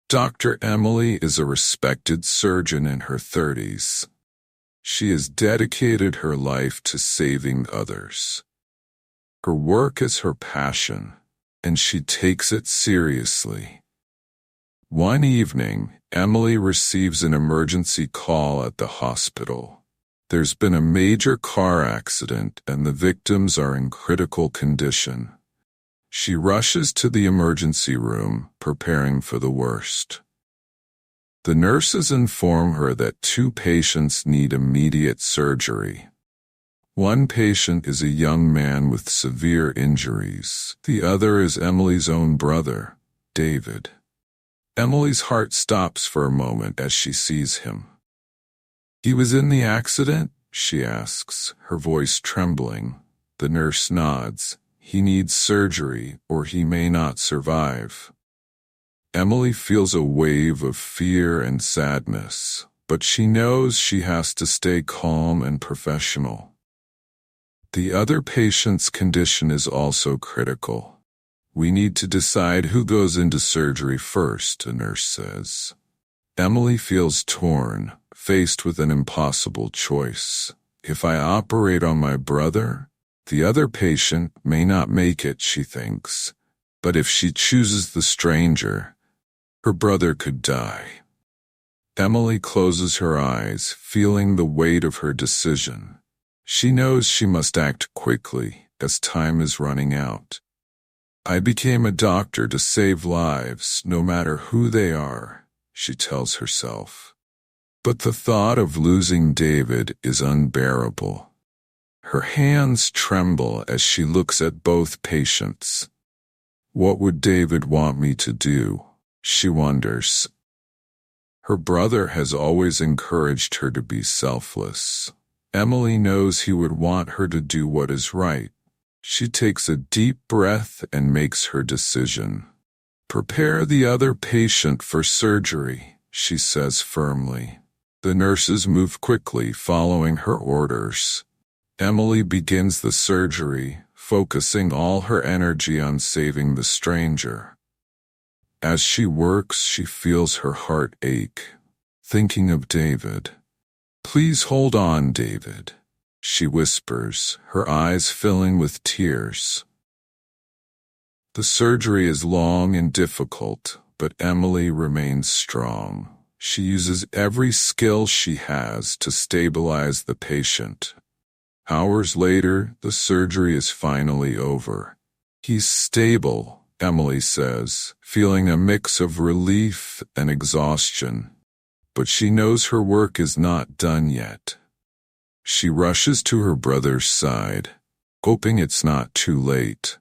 Dr. Emily is a respected surgeon in her 30s. She has dedicated her life to saving others. Her work is her passion, and she takes it seriously. One evening, Emily receives an emergency call at the hospital. There's been a major car accident and the victims are in critical condition. She rushes to the emergency room, preparing for the worst. The nurses inform her that 2 patients need immediate surgery. One patient is a young man with severe injuries. The other is Emily's own brother, David. Emily's heart stops for a moment as she sees him. "He was in the accident?" she asks, her voice trembling. The nurse nods. "He needs surgery, or he may not survive." Emily feels a wave of fear and sadness, but she knows she has to stay calm and professional. The other patient's condition is also critical. "We need to decide who goes into surgery first," a nurse says. Emily feels torn, faced with an impossible choice. If I operate on my brother, the other patient may not make it, she thinks. But if she chooses the stranger, her brother could die. Emily closes her eyes, feeling the weight of her decision. She knows she must act quickly, as time is running out. "I became a doctor to save lives, no matter who they are," she tells herself. But the thought of losing David is unbearable. Her hands tremble as she looks at both patients. What would David want me to do? She wonders. Her brother has always encouraged her to be selfless. Emily knows he would want her to do what is right. She takes a deep breath and makes her decision. "Prepare the other patient for surgery," she says firmly. The nurses move quickly, following her orders. Emily begins the surgery, focusing all her energy on saving the stranger. As she works, she feels her heart ache, thinking of David. "Please hold on, David," she whispers, her eyes filling with tears. The surgery is long and difficult, but Emily remains strong. She uses every skill she has to stabilize the patient. Hours later, the surgery is finally over. "He's stable," Emily says, feeling a mix of relief and exhaustion. But she knows her work is not done yet. She rushes to her brother's side, hoping it's not too late.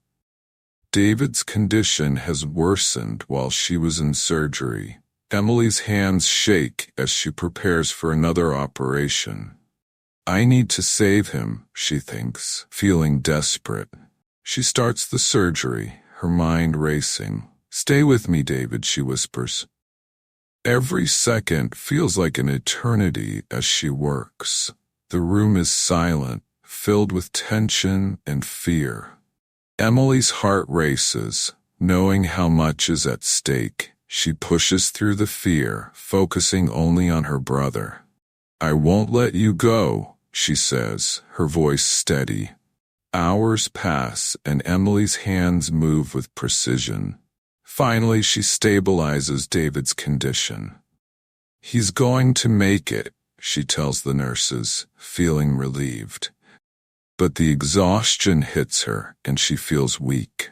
David's condition has worsened while she was in surgery. Emily's hands shake as she prepares for another operation. "I need to save him," she thinks, feeling desperate. She starts the surgery, her mind racing. "Stay with me, David," she whispers. Every second feels like an eternity as she works. The room is silent, filled with tension and fear. Emily's heart races, knowing how much is at stake. She pushes through the fear, focusing only on her brother. "I won't let you go," she says, her voice steady. Hours pass and Emily's hands move with precision. Finally, she stabilizes David's condition. "He's going to make it," she tells the nurses, feeling relieved. But the exhaustion hits her and she feels weak.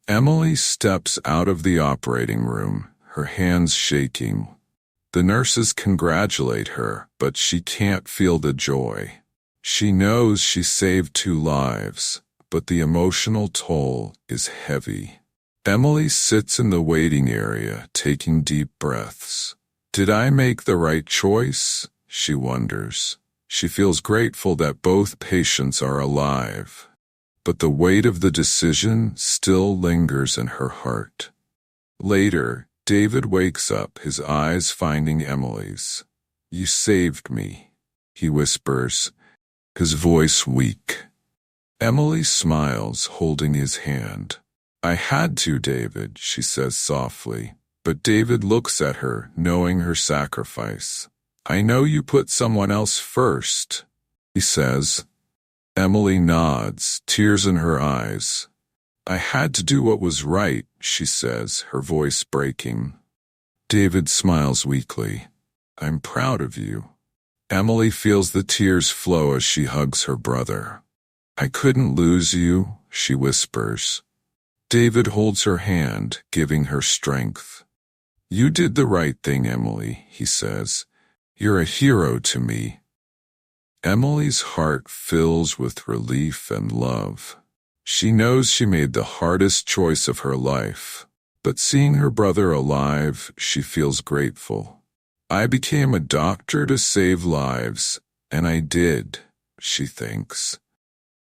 Emily steps out of the operating room, her hands shaking. The nurses congratulate her, but she can't feel the joy. She knows she saved 2 lives, but the emotional toll is heavy. Emily sits in the waiting area, taking deep breaths. "Did I make the right choice?" she wonders. She feels grateful that both patients are alive. But the weight of the decision still lingers in her heart. Later, David wakes up, his eyes finding Emily's. "You saved me," he whispers, his voice weak. Emily smiles, holding his hand. "I had to, David," she says softly. But David looks at her, knowing her sacrifice. "I know you put someone else first," he says. Emily nods, tears in her eyes. "I had to do what was right," she says, her voice breaking. David smiles weakly. "I'm proud of you." Emily feels the tears flow as she hugs her brother. "I couldn't lose you," she whispers. David holds her hand, giving her strength. "You did the right thing, Emily," he says. "You're a hero to me." Emily's heart fills with relief and love. She knows she made the hardest choice of her life, but seeing her brother alive, she feels grateful. "I became a doctor to save lives, and I did," she thinks.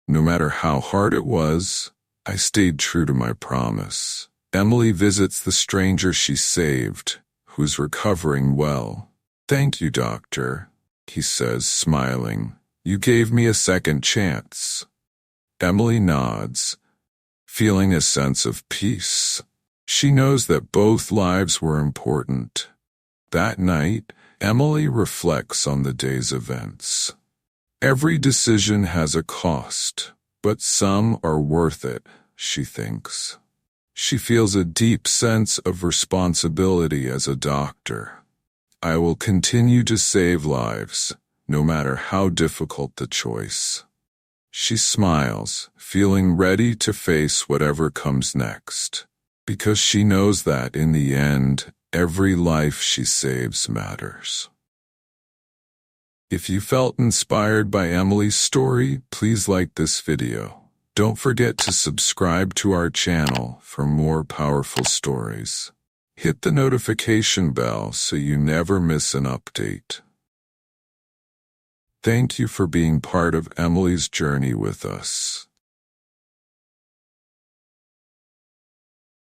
"No matter how hard it was, I stayed true to my promise." Emily visits the stranger she saved, who's recovering well. "Thank you, doctor," he says, smiling. "You gave me a second chance." Emily nods, feeling a sense of peace. She knows that both lives were important. That night, Emily reflects on the day's events. Every decision has a cost, but some are worth it, she thinks. She feels a deep sense of responsibility as a doctor. "I will continue to save lives, no matter how difficult the choice." She smiles, feeling ready to face whatever comes next, because she knows that in the end, every life she saves matters. If you felt inspired by Emily's story, please like this video. Don't forget to subscribe to our channel for more powerful stories. Hit the notification bell so you never miss an update. Thank you for being part of Emily's journey with us.